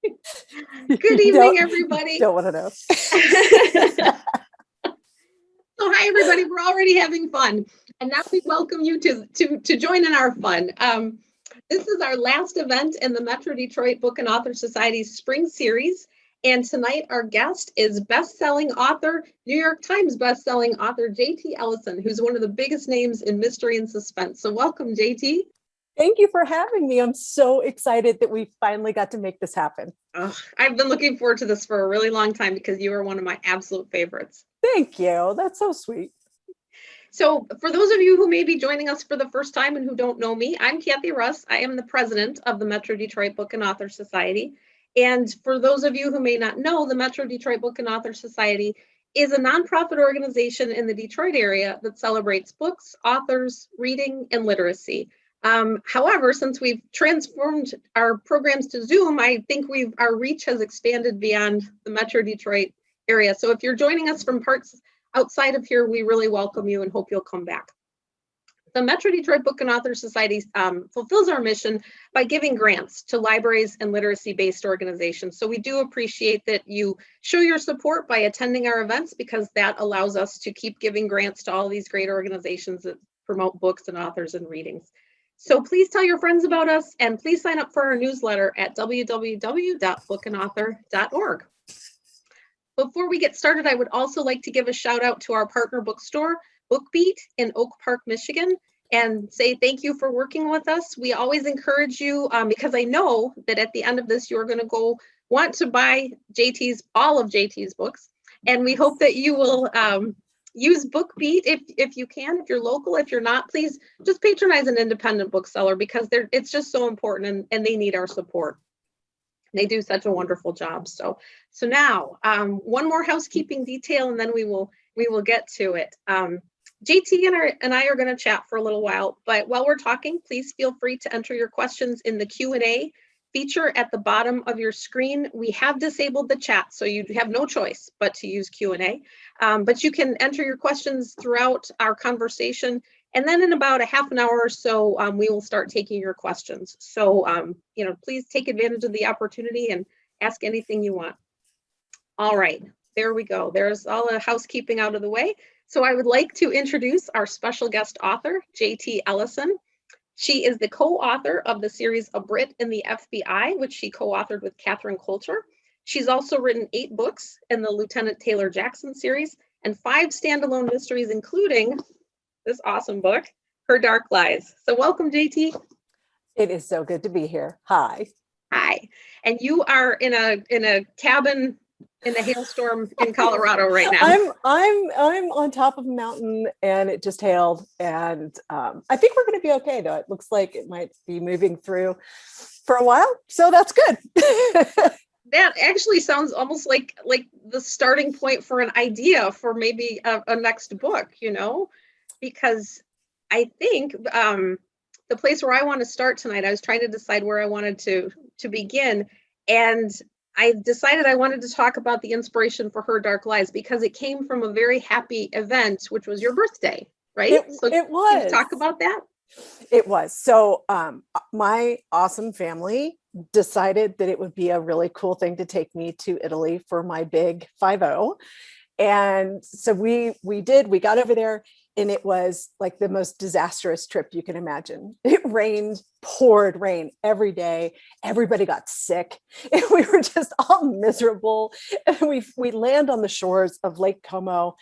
Good evening, everybody. Don't want to know. So hi, everybody. We're already having fun. And now we welcome you to join in our fun. This is our last event in the Metro Detroit Book and Author Society's spring series. And tonight our guest is best-selling author, New York Times best-selling author, JT Ellison, who's one of the biggest names in mystery and suspense. So welcome, JT. Thank you for having me. I'm so excited that we finally got to make this happen. Oh, I've been looking forward to this for a really long time because you are one of my absolute favorites. Thank you. That's so sweet. So for those of you who may be joining us for the first time and who don't know me, I'm Cathy Russ. I am the president of the Metro Detroit Book and Author Society. And for those of you who may not know, the Metro Detroit Book and Author Society is a nonprofit organization in the Detroit area that celebrates books, authors, reading, and literacy. However, since we've transformed our programs to Zoom, I think our reach has expanded beyond the Metro Detroit area. So if you're joining us from parts outside of here, we really welcome you and hope you'll come back. The Metro Detroit Book and Author Society fulfills our mission by giving grants to libraries and literacy-based organizations. So we do appreciate that you show your support by attending our events, because that allows us to keep giving grants to all these great organizations that promote books and authors and readings. So please tell your friends about us, and please sign up for our newsletter at www.bookandauthor.org. Before we get started, I would also like to give a shout out to our partner bookstore, BookBeat in Oak Park, Michigan, and say thank you for working with us. We always encourage you, because I know that at the end of this, you're going to want to buy all of JT's books, and we hope that you will use BookBeat if you can. If you're local, if you're not, please just patronize an independent bookseller, because it's just so important, and they need our support. They do such a wonderful job. So now one more housekeeping detail, and then we will get to it. JT and I are going to chat for a little while, but while we're talking, please feel free to enter your questions in the Q&A feature at the bottom of your screen. We have disabled the chat, so you have no choice but to use Q&A. But you can enter your questions throughout our conversation, and then in about a half an hour or so, we will start taking your questions. So, please take advantage of the opportunity and ask anything you want. All right, there we go. There's all the housekeeping out of the way. So I would like to introduce our special guest author, JT Ellison. She is the co-author of the series A Brit in the FBI, which she co-authored with Catherine Coulter. She's also written 8 books in the Lieutenant Taylor Jackson series and 5 standalone mysteries, including this awesome book, Her Dark Lies. So welcome, JT. It is so good to be here. Hi. Hi. And you are in a cabin in a hailstorm in Colorado right now. I'm on top of a mountain, and it just hailed, and I think we're going to be okay, though. It looks like it might be moving through for a while, so that's good. That actually sounds almost like the starting point for an idea for maybe a next book, because I think the place where I want to start tonight, I was trying to decide where I wanted to begin, and I decided I wanted to talk about the inspiration for Her Dark Lies, because it came from a very happy event, which was your birthday, right? It was. Can you talk about that? It was. So my awesome family decided that it would be a really cool thing to take me to Italy for my big 5-0. And so we got over there, and it was like the most disastrous trip you can imagine. It poured rain every day. Everybody got sick, and we were just all miserable. And we land on the shores of Lake Como,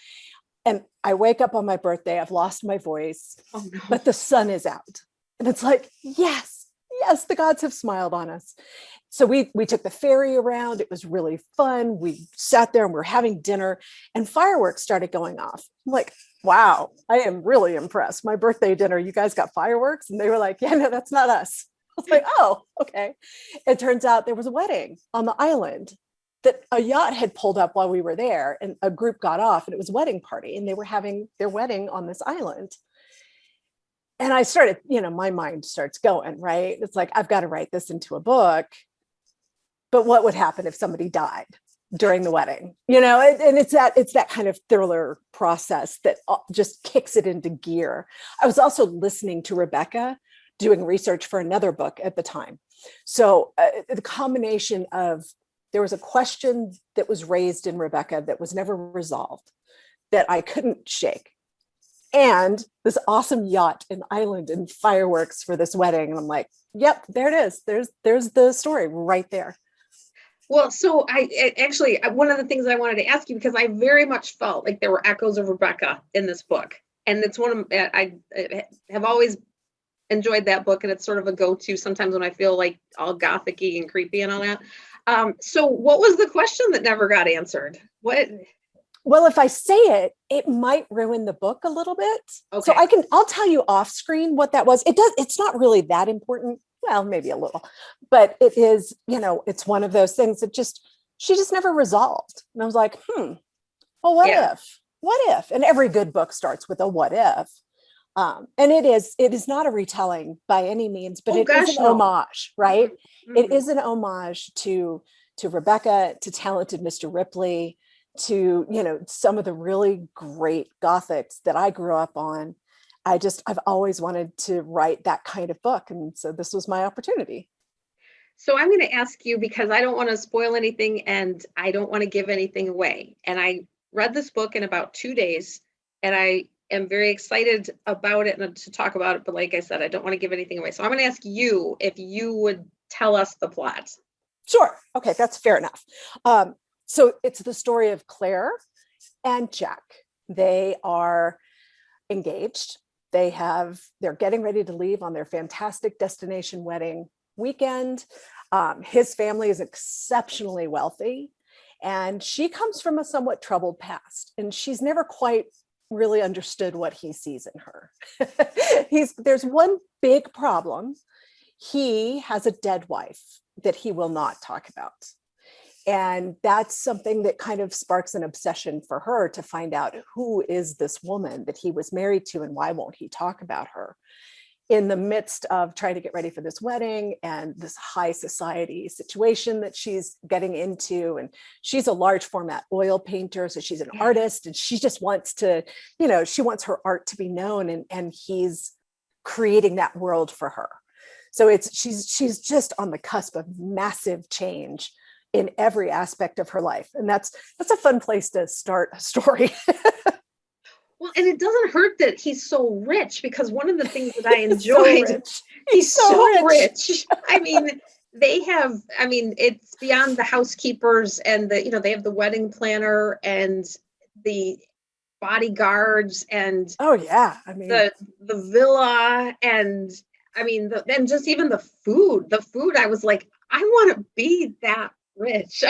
and I wake up on my birthday. I've lost my voice, but the sun is out, and it's like, yes, the gods have smiled on us. So we took the ferry around. It was really fun. We sat there and we were having dinner, and fireworks started going off. I'm like, wow, I am really impressed. My birthday dinner, you guys got fireworks? And they were like, yeah, no, that's not us. I was like, oh, okay. It turns out there was a wedding on the island that a yacht had pulled up while we were there, and a group got off, and it was a wedding party, and they were having their wedding on this island. And I started, my mind starts going, right? It's like, I've got to write this into a book. But what would happen if somebody died during the wedding? And it's that kind of thriller process that just kicks it into gear. I was also listening to Rebecca doing research for another book at the time. So the combination of, there was a question that was raised in Rebecca that was never resolved, that I couldn't shake, and this awesome yacht and island and fireworks for this wedding. And I'm like, yep, there it is. There's the story right there. Well, so actually, one of the things I wanted to ask you, because I very much felt like there were echoes of Rebecca in this book. And it's I have always enjoyed that book. And it's sort of a go-to sometimes when I feel like all gothic-y and creepy and all that. So what was the question that never got answered? What? Well, if I say it, it might ruin the book a little bit. Okay. So I'll tell you off screen what that was. It's not really that important. Well, maybe a little, but it is, it's one of those things that she just never resolved. And I was like, well, what if, and every good book starts with a what if. And it is not a retelling by any means, but it is an homage, right? Mm-hmm. It is an homage to Rebecca, to talented Mr. Ripley, to, some of the really great Gothics that I grew up on. I've always wanted to write that kind of book. And so this was my opportunity. So I'm going to ask you, because I don't want to spoil anything and I don't want to give anything away. And I read this book in about 2 days, and I am very excited about it and to talk about it. But like I said, I don't want to give anything away. So I'm going to ask you if you would tell us the plot. Sure. Okay. That's fair enough. So it's the story of Claire and Jack. They are engaged. They're getting ready to leave on their fantastic destination wedding weekend. His family is exceptionally wealthy, and she comes from a somewhat troubled past, and she's never quite really understood what he sees in her. There's one big problem. He has a dead wife that he will not talk about. And that's something that kind of sparks an obsession for her to find out, who is this woman that he was married to and why won't he talk about her? In the midst of trying to get ready for this wedding and this high society situation that she's getting into. And she's a large format oil painter. So she's an artist, and she just wants to, she wants her art to be known, and he's creating that world for her. So she's just on the cusp of massive change in every aspect of her life. And that's a fun place to start a story. Well, and it doesn't hurt that he's so rich, because one of the things that I enjoyed, he's so rich. I mean, it's beyond the housekeepers and they have the wedding planner and the bodyguards and the villa, and and just even the food. I was like, I want to be that rich.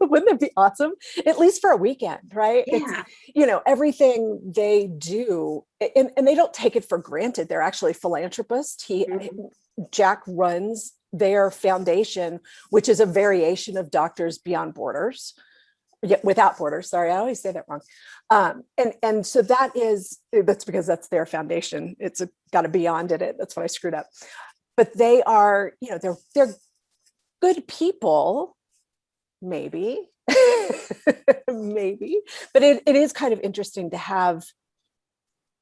Wouldn't it be awesome? At least for a weekend, right? Yeah. It's, everything they do, and they don't take it for granted. They're actually philanthropists. Jack runs their foundation, which is a variation of Doctors Beyond Borders. Without Borders. Sorry, I always say that wrong. And so that's because that's their foundation. It's got a beyond in it. That's what I screwed up. But they are, they're good people, maybe, maybe. But it is kind of interesting to have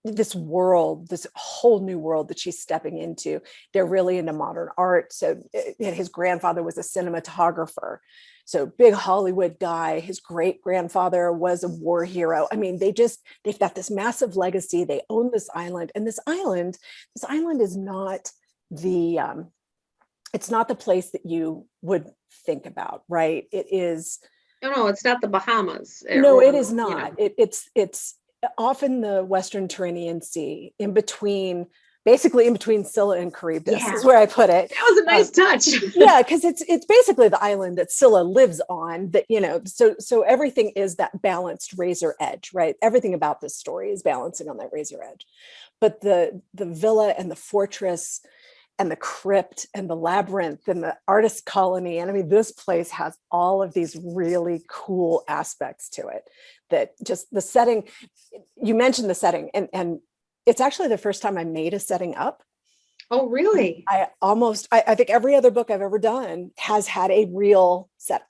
this world, this whole new world that she's stepping into. They're really into modern art. So his grandfather was a cinematographer. So big Hollywood guy. His great grandfather was a war hero. They've got this massive legacy. They own this island, and this island is not it's not the place that you would think about, right? It is. No, it's not the Bahamas. No, it is not. It's often the Western Tyrrhenian Sea, basically in between Scylla and Charybdis is where I put it. That was a nice touch. Yeah, because it's basically the island that Scylla lives on. So everything is that balanced razor edge, right? Everything about this story is balancing on that razor edge. But the villa and the fortress and the crypt and the labyrinth and the artist colony. And this place has all of these really cool aspects to it, that just the setting, you mentioned the setting, and it's actually the first time I made a setting up. Oh, really? I think every other book I've ever done has had a real setting.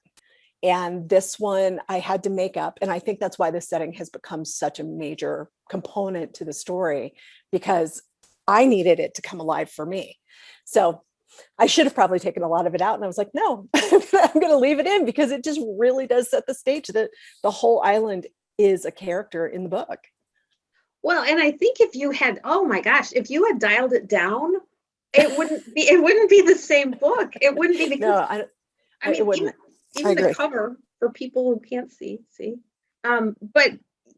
And this one I had to make up. And I think that's why this setting has become such a major component to the story, because I needed it to come alive for me. So I should have probably taken a lot of it out. And I was like, no, I'm going to leave it in because it just really does set the stage that the whole island is a character in the book. Well, and I think if you had, oh my gosh, if you had dialed it down, it wouldn't be the same book. It wouldn't be, because No, I mean, it wouldn't. even the cover, for people who can't see. But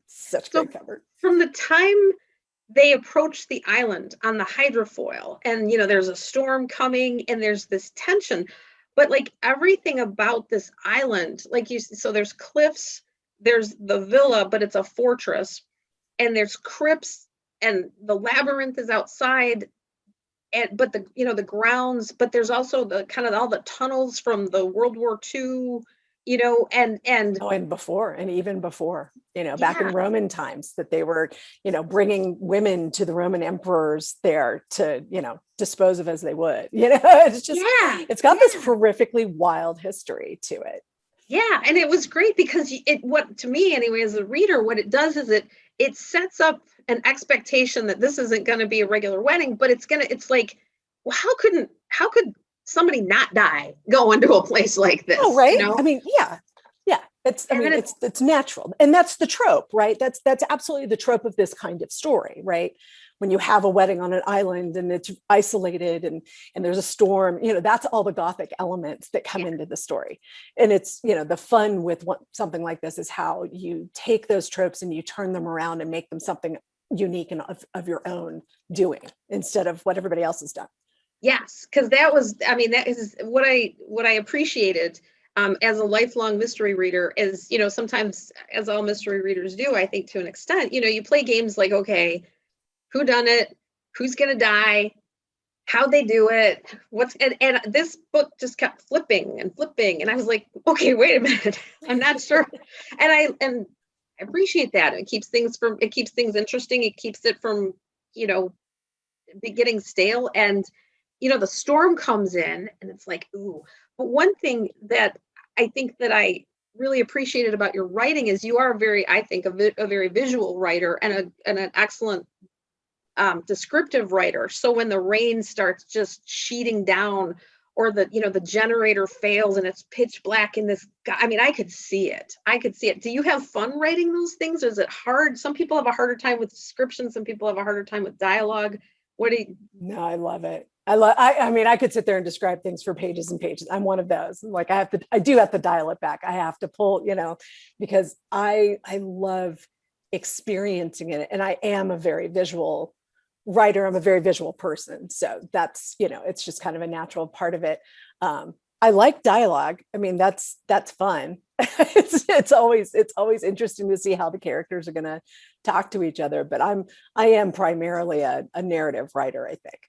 Such so great cover. from the time they approach the island on the hydrofoil, and there's a storm coming and there's this tension, but like everything about this island, so there's cliffs, there's the villa, but it's a fortress, and there's crypts, and the labyrinth is outside, but the grounds, but there's also the kind of all the tunnels from the World War II, and even before, back in Roman times, that they were, bringing women to the Roman emperors there to, dispose of as they would, it's just, it's got this horrifically wild history to it. Yeah. And it was great because what to me anyway, as a reader, what it does is it sets up an expectation that this isn't going to be a regular wedding, but it's like, well, how could somebody not die going to a place like this? Oh, right. I mean, yeah. It's natural. And that's the trope, right? That's absolutely the trope of this kind of story, right? When you have a wedding on an island and it's isolated and there's a storm, that's all the Gothic elements that come into the story. And it's, the fun with something like this is how you take those tropes and you turn them around and make them something unique and of your own doing instead of what everybody else has done. Yes, because that is what I appreciated as a lifelong mystery reader is, sometimes, as all mystery readers do, I think to an extent, you play games like, okay, who done it? Who's going to die? How'd they do it? And this book just kept flipping and flipping. And I was like, okay, wait a minute. I'm not sure. And I appreciate that. It keeps things interesting. It keeps it from, getting stale. And, the storm comes in and it's like, ooh. But one thing that I think that I really appreciated about your writing is you are a very visual writer and an excellent descriptive writer. So when the rain starts just sheeting down, or the generator fails and it's pitch black in this, I could see it. Do you have fun writing those things? Or is it hard? Some people have a harder time with description. Some people have a harder time with dialogue. No, I love it. I could sit there and describe things for pages and pages. I'm one of those. Like I do have to dial it back. I have to pull, because I love experiencing it. And I am a very visual writer. I'm a very visual person. So that's, it's just kind of a natural part of it. I like dialogue. That's fun. It's always interesting to see how the characters are going to talk to each other. But I am primarily a narrative writer, I think.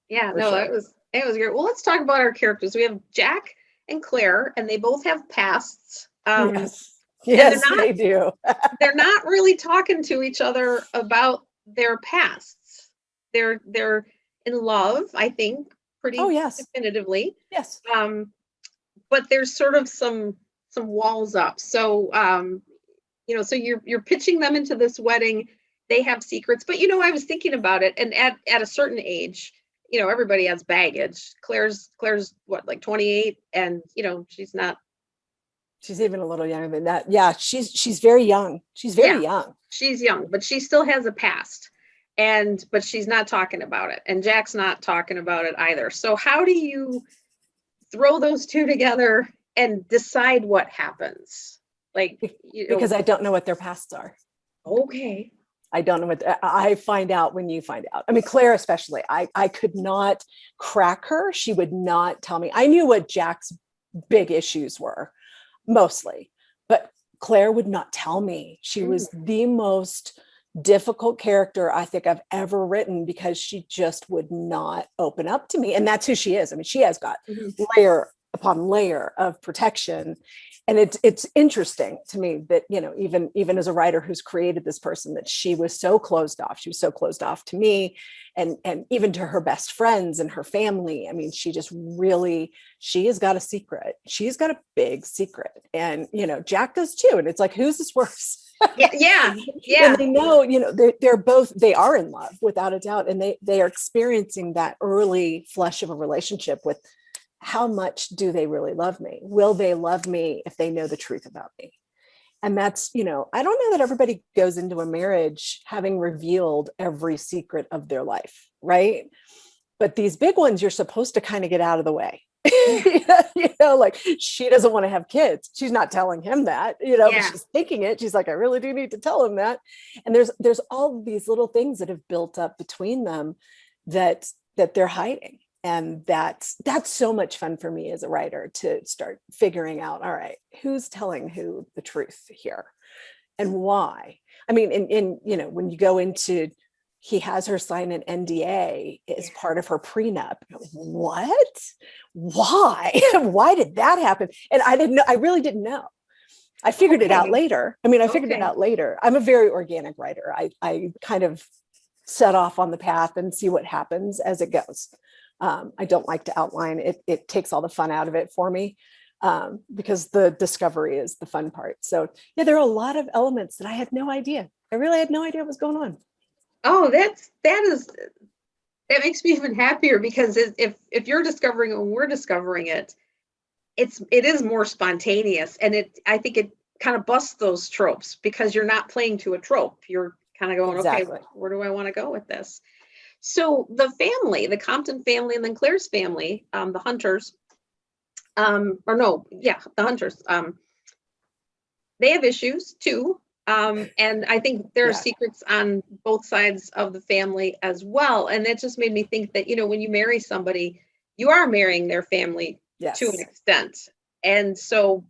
Yeah, no, sure. It was great. Well, let's talk about our characters. We have Jack and Claire, and they both have pasts. Yes, they do. They're not really talking to each other about their pasts. They're in love, I think, pretty definitively. Yes. But there's sort of some walls up. So so you're pitching them into this wedding. They have secrets, but I was thinking about it, and at a certain age, everybody has baggage. Claire's what, like 28, and she's not. She's even a little younger than that. Yeah, she's very young. She's very young. She's young, but she still has a past, but she's not talking about it, and Jack's not talking about it either. So how do you throw those two together and decide what happens? Because I don't know what their pasts are. Okay. I don't know what I find out when you find out. Claire, especially, I could not crack her. She would not tell me. I knew what Jack's big issues were mostly, but Claire would not tell me. She was the most difficult character I think I've ever written, because she just would not open up to me. And that's who she is. She has got layer upon layer of protection. And it's interesting to me that, you know, even as a writer who's created this person, that she was so closed off. She was so closed off to me and even to her best friends and her family. I mean, she has got a secret. She's got a big secret. And, you know, Jack does too. And it's like, who's this worse? Yeah. And they know, you know, they are in love without a doubt. And they are experiencing that early flush of a relationship with, how much do they really love me? Will they love me if they know the truth about me? And that's, you know, I don't know that everybody goes into a marriage having revealed every secret of their life, right? But these big ones, you're supposed to kind of get out of the way. You know, like she doesn't want to have kids. She's not telling him that, you know, but she's thinking it. She's like, I really do need to tell him that. And there's all these little things that have built up between them that they're hiding. And that's so much fun for me as a writer to start figuring out, all right, who's telling who the truth here and why? I mean, in you know, when you go into, he has her sign an NDA as part of her prenup. What? Why? Why did that happen? And I didn't know, I really didn't know. I figured it out later. I mean, I figured it out later. I'm a very organic writer. I kind of set off on the path and see what happens as it goes. I don't like to outline it. It takes all the fun out of it for me, because the discovery is the fun part. So yeah, there are a lot of elements that I had no idea. I really had no idea what was going on. Oh, that makes me even happier, because if you're discovering it and we're discovering it, it is more spontaneous, and I think it kind of busts those tropes, because you're not playing to a trope. You're kind of going, okay, where do I want to go with this? So the family, the Compton family, and then Claire's family, the Hunters, the Hunters, they have issues too. And I think there are secrets on both sides of the family as well. And that just made me think that, you know, when you marry somebody, you are marrying their family to an extent. And so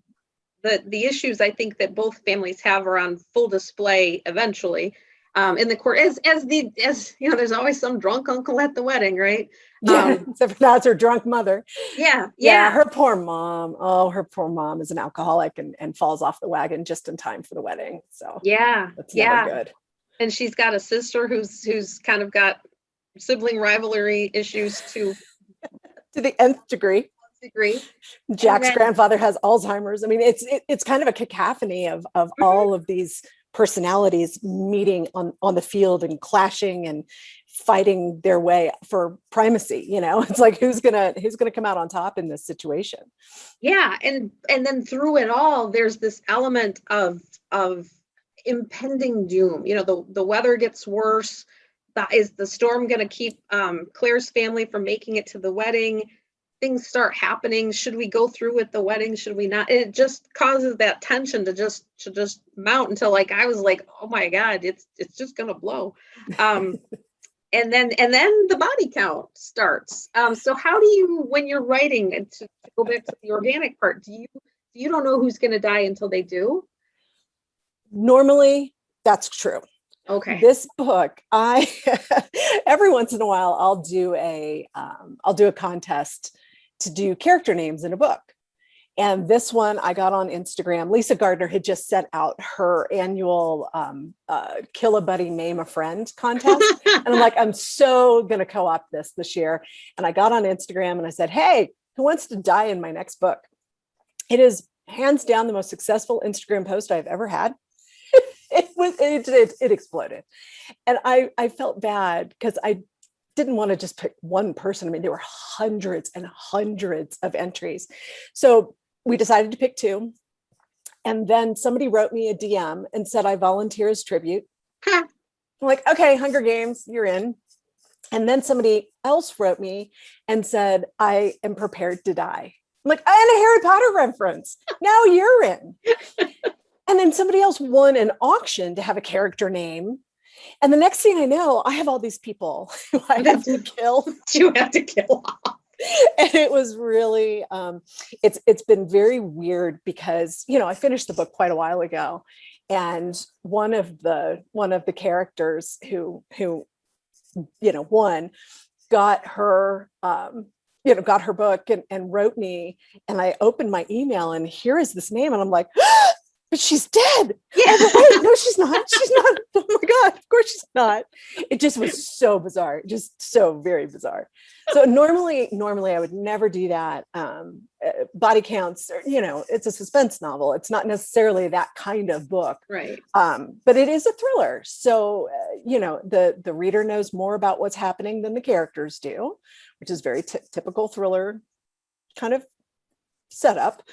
the issues I think that both families have are on full display eventually. In the court, as you know, there's always some drunk uncle at the wedding, right? Except for that's her drunk mother. Yeah. Her poor mom. Oh, her poor mom is an alcoholic and falls off the wagon just in time for the wedding. So that's never good. And she's got a sister who's kind of got sibling rivalry issues too, to the nth degree. Jack's grandfather has Alzheimer's. I mean, it's kind of a cacophony of all of these personalities meeting on the field and clashing and fighting their way for primacy. You know, it's like who's gonna come out on top in this situation. Yeah, and then through it all, there's this element of impending doom. You know, the weather gets worse. Is the storm going to keep Claire's family from making it to the wedding? Things start happening. Should we go through with the wedding? Should we not? It just causes that tension to just mount until, like, I was like, oh my God, it's just gonna blow. And then the body count starts. So how do you, when you're writing, and to go back to the organic part, you don't know who's gonna die until they do? Normally, that's true. Okay. This book, every once in a while I'll do a contest to do character names in a book. And this one I got on Instagram. Lisa Gardner had just set out her annual Kill a Buddy, Name a Friend contest. And I'm like, I'm so going to co-opt this year. And I got on Instagram and I said, hey, who wants to die in my next book? It is hands down the most successful Instagram post I've ever had. It exploded. And I felt bad because I didn't want to just pick one person. I mean, there were hundreds and hundreds of entries. So we decided to pick two. And then somebody wrote me a DM and said, I volunteer as tribute. I'm like, okay, Hunger Games, you're in. And then somebody else wrote me and said, I am prepared to die. I'm like, and a Harry Potter reference. Now you're in. And then somebody else won an auction to have a character name. And the next thing I know, I have all these people who I have to kill. You have to kill off. And it was really, it's been very weird because, you know, I finished the book quite a while ago. And one of the characters who, you know, won got her got her book and wrote me, and I opened my email and here is this name. And I'm like, but she's dead. Yeah. Oh, but wait, no, she's not. She's not. Oh my God, of course she's not. It just was so bizarre, just so very bizarre. So normally I would never do that. Body counts, it's a suspense novel. It's not necessarily that kind of book. Right. But it is a thriller. So, the reader knows more about what's happening than the characters do, which is very typical thriller kind of setup.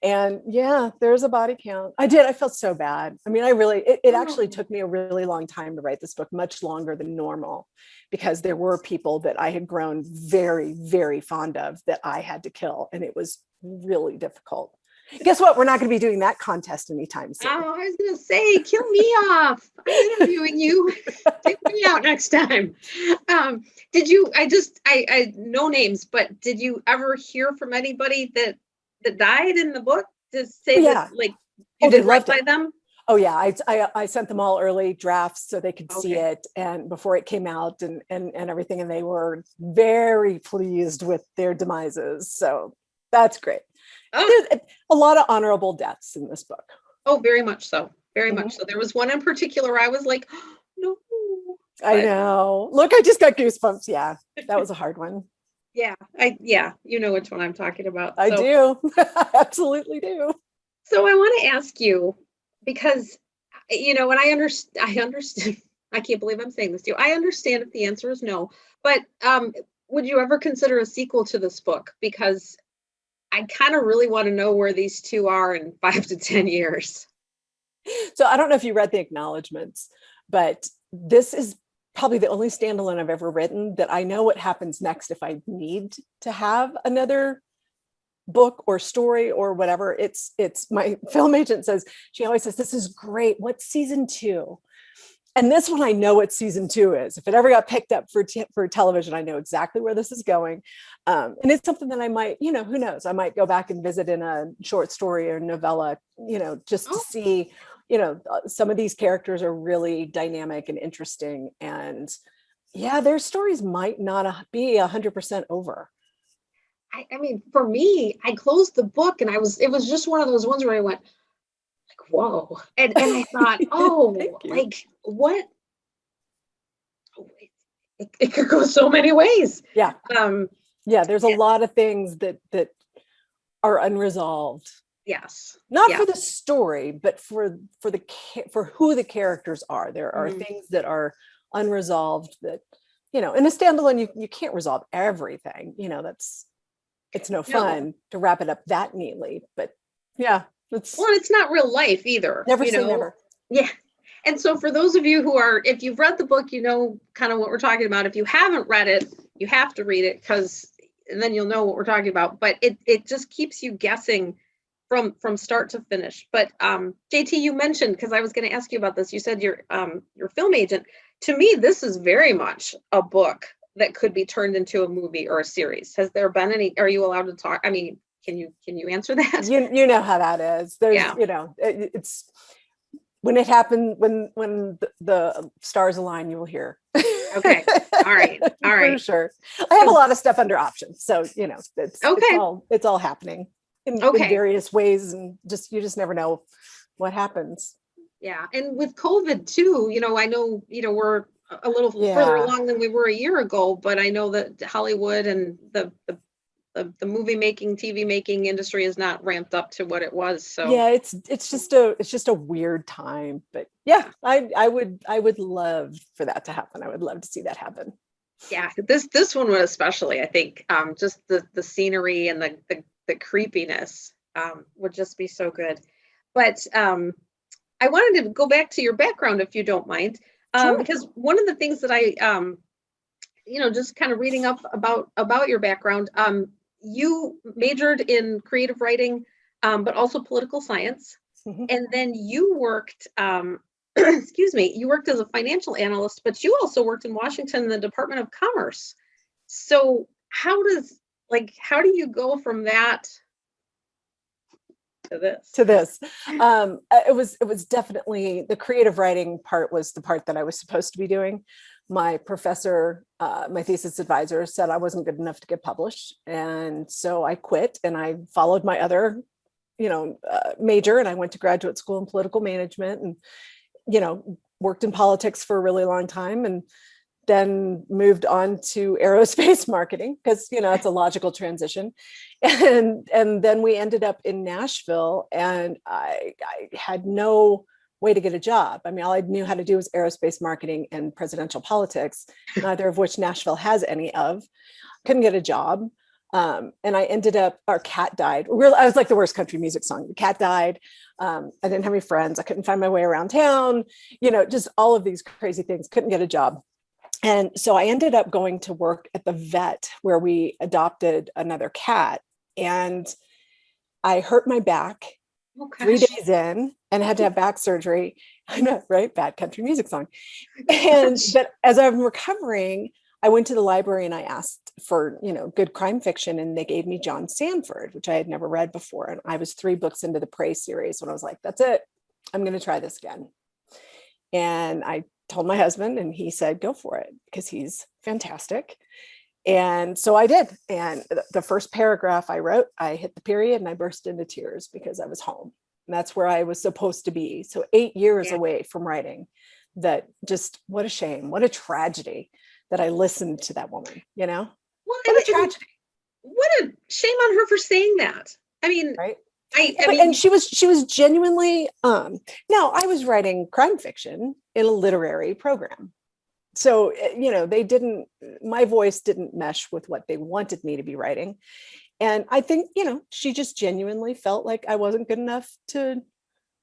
And yeah, there's a body count. I felt so bad. I mean, it actually took me a really long time to write this book, much longer than normal, because there were people that I had grown very, very fond of that I had to kill. And it was really difficult. Guess what? We're not going to be doing that contest anytime soon. Oh, I was going to say, kill me off. I'm interviewing you. Take me out next time. I no names, but did you ever hear from anybody that died in the book to say that, like, you did right by them? Oh yeah, I sent them all early drafts so they could see it, and before it came out and everything, and they were very pleased with their demises. So that's great. There's a lot of honorable deaths in this book. Oh, very much so. Very much so. There was one in particular I was like, oh, no. I know. Look, I just got goosebumps. Yeah, that was a hard one. Yeah, you know which one I'm talking about. I do. I absolutely do. So I want to ask you, because, and I understand, I can't believe I'm saying this to you. I understand if the answer is no, but would you ever consider a sequel to this book? Because I kind of really want to know where these two are in 5 to 10 years. So I don't know if you read the acknowledgements, but this is probably the only standalone I've ever written that I know what happens next if I need to have another book or story or whatever. It's my film agent says, she always says, this is great. What's season 2? And this one, I know what season 2 is. If it ever got picked up for television, I know exactly where this is going. And it's something that I might, who knows, I might go back and visit in a short story or novella, just to see, some of these characters are really dynamic and interesting. And yeah, their stories might not be 100% over. I mean, for me, I closed the book and it was just one of those ones where I went, like, whoa. And I thought, oh, like, what? It could go so many ways. Yeah. There's a lot of things that are unresolved. Yes. Not for the story, but for who the characters are. There are things that are unresolved that, in a standalone, you can't resolve everything. It's no fun to wrap it up that neatly, but yeah. It's not real life either. Never say never. Yeah. And so for those of you if you've read the book, kind of what we're talking about. If you haven't read it, you have to read it, and then you'll know what we're talking about. But it just keeps you guessing from start to finish. But JT, you mentioned, because I was going to ask you about this, you said your film agent. To me, this is very much a book that could be turned into a movie or a series. Has there been any? Are you allowed to talk? I mean, can you answer that? You know how that is. There's it's when it happened, when the stars align, you will hear. Okay. All right. For sure. I have a lot of stuff under options, so it's all happening in various ways, and you just never know what happens. Yeah, and with COVID too, I know we're a little further along than we were a year ago, but I know that Hollywood and the movie making, TV making industry is not ramped up to what it was. So yeah, it's just a weird time, but yeah, I would love for that to happen. I would love to see that happen. Yeah, this one would especially, I think, just the scenery and the creepiness would just be so good. But I wanted to go back to your background, if you don't mind. Sure. Because one of the things that I, just kind of reading up about your background, you majored in creative writing, but also political science. Mm-hmm. And then you worked, you worked as a financial analyst, but you also worked in Washington in the Department of Commerce. So how do you go from that to this? It was definitely, the creative writing part was the part that I was supposed to be doing. my professor, my thesis advisor said I wasn't good enough to get published. And so I quit and I followed my other, major, and I went to graduate school in political management and, worked in politics for a really long time, and then moved on to aerospace marketing because, it's a logical transition. And then we ended up in Nashville, and I had no way to get a job. I mean, all I knew how to do was aerospace marketing and presidential politics, neither of which Nashville has any of. Couldn't get a job. And I ended up, our cat died. I was like the worst country music song. The cat died. I didn't have any friends. I couldn't find my way around town, just all of these crazy things. Couldn't get a job. And so I ended up going to work at the vet where we adopted another cat. And I hurt my back 3 days in and had to have back surgery. I know, right? Bad country music song. But as I'm recovering, I went to the library and I asked for, good crime fiction, and they gave me John Sanford, which I had never read before. And I was 3 books into the Prey series when I was like, that's it. I'm going to try this again. And I told my husband, and he said, go for it, because he's fantastic. And so I did. And the first paragraph I wrote, I hit the period and I burst into tears because I was home. And that's where I was supposed to be. So 8 years away from writing. That just, what a shame, what a tragedy that I listened to that woman, Well, what a tragedy. What a shame on her for saying that. I mean, right. I mean, and she was genuinely, now I was writing crime fiction in a literary program. So, my voice didn't mesh with what they wanted me to be writing. And I think, she just genuinely felt like I wasn't good enough to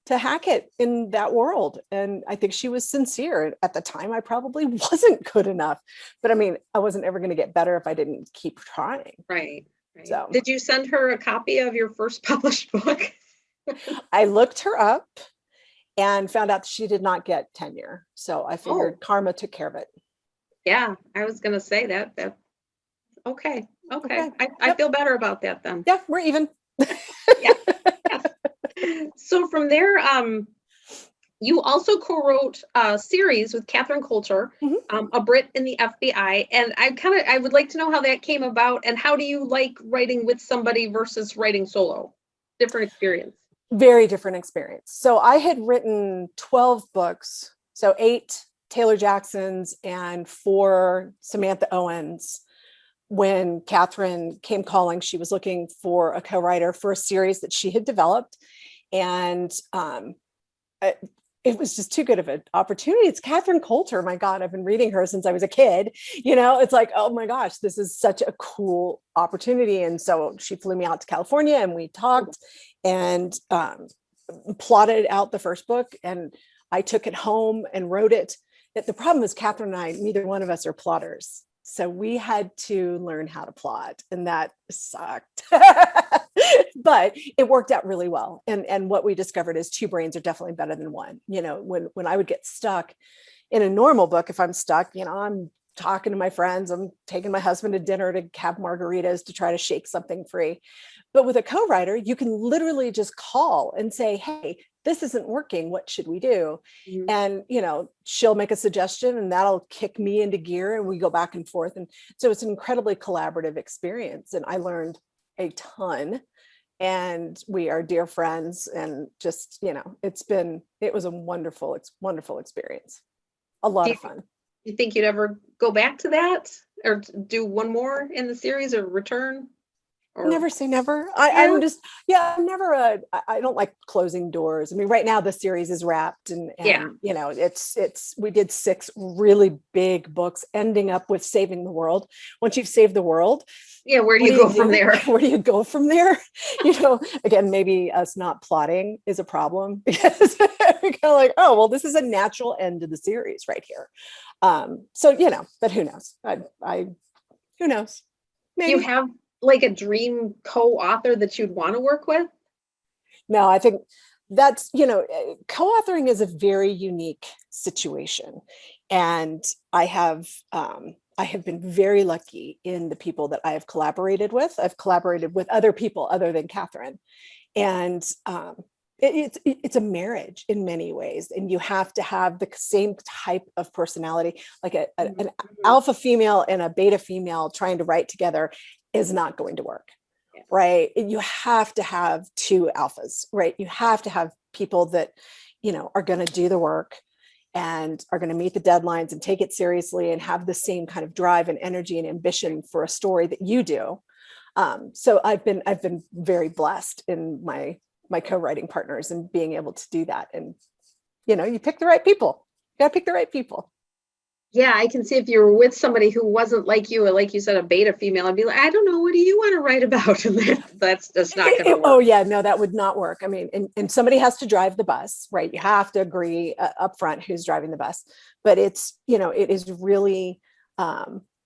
hack it in that world. And I think she was sincere. At the time, I probably wasn't good enough, but I mean, I wasn't ever going to get better if I didn't keep trying. Right. So did you send her a copy of your first published book? I looked her up and found out that she did not get tenure. So I figured karma took care of it. Yeah, I was going to say that. Okay. I feel better about that then. Yeah, we're even. Yeah. So from there, you also co-wrote a series with Catherine Coulter, A Brit in the FBI. And I would like to know how that came about, and how do you like writing with somebody versus writing solo? Different experience. Very different experience. So I had written 12 books, so 8 Taylor Jacksons and 4 Samantha Owens. When Catherine came calling, she was looking for a co-writer for a series that she had developed. And it was just too good of an opportunity. It's Catherine Coulter. My God, I've been reading her since I was a kid. It's like, oh my gosh, this is such a cool opportunity. And so she flew me out to California and we talked and plotted out the first book. And I took it home and wrote it. The problem is Catherine and I, neither one of us are plotters. So we had to learn how to plot, and that sucked. But it worked out really well. And what we discovered is 2 brains are definitely better than one. When I would get stuck in a normal book, if I'm stuck, I'm talking to my friends, I'm taking my husband to dinner to have margaritas to try to shake something free. But with a co-writer, you can literally just call and say, hey, this isn't working. What should we do? Mm-hmm. And, she'll make a suggestion and that'll kick me into gear and we go back and forth. And so it's an incredibly collaborative experience. And I learned a ton, and we are dear friends, and just, it was a wonderful experience. A lot of fun. You think you'd ever go back to that or do one more in the series or return? Or... Never say never. I'm never I don't like closing doors. I mean, right now the series is wrapped and we did 6 really big books ending up with saving the world. Once you've saved the world, where do you go from there? Where do you go from there? Again, maybe us not plotting is a problem because we're kind of like, oh, well, this is a natural end to the series right here. But who knows? Who knows? Maybe. You have like a dream co-author that you'd want to work with? No, I think that's, co-authoring is a very unique situation. And I have been very lucky in the people that I have collaborated with. I've collaborated with other people other than Catherine. And it's a marriage in many ways, and you have to have the same type of personality. Like an alpha female and a beta female trying to write together is not going to work. Yes. Right? You have to have two alphas, right? You have to have people that, are going to do the work and are going to meet the deadlines and take it seriously and have the same kind of drive and energy and ambition for a story that you do. So I've been very blessed in my co-writing partners and being able to do that. And, you pick the right people. You got to pick the right people. Yeah, I can see if you were with somebody who wasn't like you, or like you said, a beta female, I'd be like, I don't know, what do you want to write about? And that's just not going to work. Oh yeah, no, that would not work. I mean, and somebody has to drive the bus, right? You have to agree up front who's driving the bus. But it's, it is really,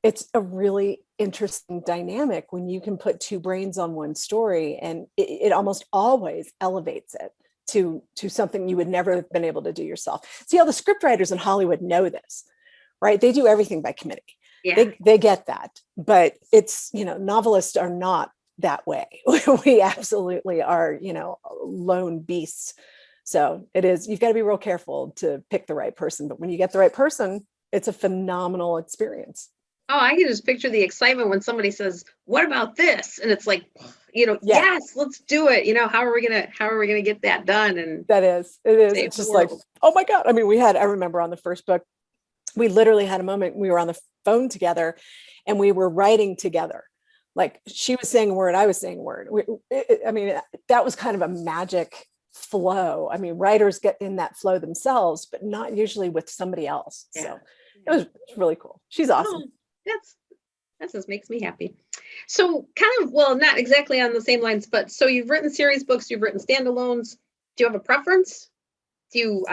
it's a really interesting dynamic when you can put two brains on one story, and it almost always elevates it to something you would never have been able to do yourself. See, all the scriptwriters in Hollywood know this, right? They do everything by committee. Yeah. They get that, but it's, novelists are not that way. We absolutely are, lone beasts. So it is, you've got to be real careful to pick the right person, but when you get the right person, it's a phenomenal experience. Oh, I can just picture the excitement when somebody says, what about this? And it's like, yes, let's do it. How are we gonna get that done? And it is. It's just like, oh my God. I mean, I remember on the first book, we literally had a moment, we were on the phone together and we were writing together. Like she was saying a word, I was saying a word. That was kind of a magic flow. I mean, writers get in that flow themselves, but not usually with somebody else. Yeah. So it was really cool. She's awesome. Oh, that just makes me happy. So kind of, well, not exactly on the same lines, but so you've written series books, you've written standalones. Do you have a preference? Do you,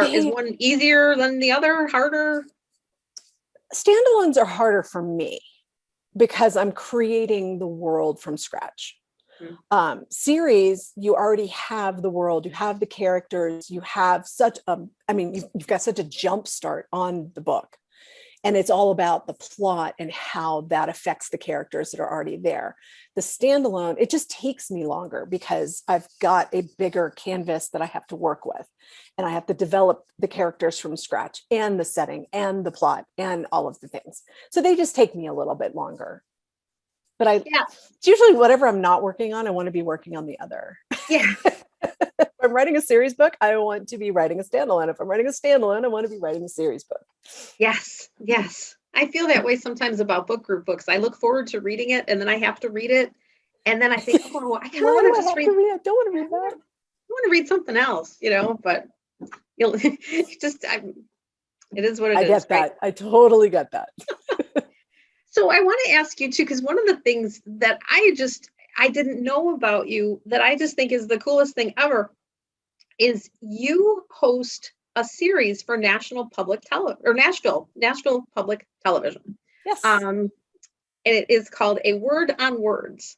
is one easier than the other, harder? Standalones are harder for me because I'm creating the world from scratch. Mm-hmm. Series, you already have the world, you have the characters, you have you've got such a jump start on the book. And it's all about the plot and how that affects the characters that are already there. The standalone, it just takes me longer because I've got a bigger canvas that I have to work with. And I have to develop the characters from scratch and the setting and the plot and all of the things. So they just take me a little bit longer. But it's usually whatever I'm not working on, I want to be working on the other. Yeah. If I'm writing a series book, I want to be writing a standalone. If I'm writing a standalone, I want to be writing a series book. Yes. I feel that way sometimes about book group books. I look forward to reading it and then I have to read it. And then I think, I kind of want to just read. I don't want to read that. I want to read something else, but it is what it is. I get that. Right? I totally get that. So I want to ask you too, because one of the things that I didn't know about you that I just think is the coolest thing ever is you host a series for Nashville Public Television. Yes. And it is called A Word on Words.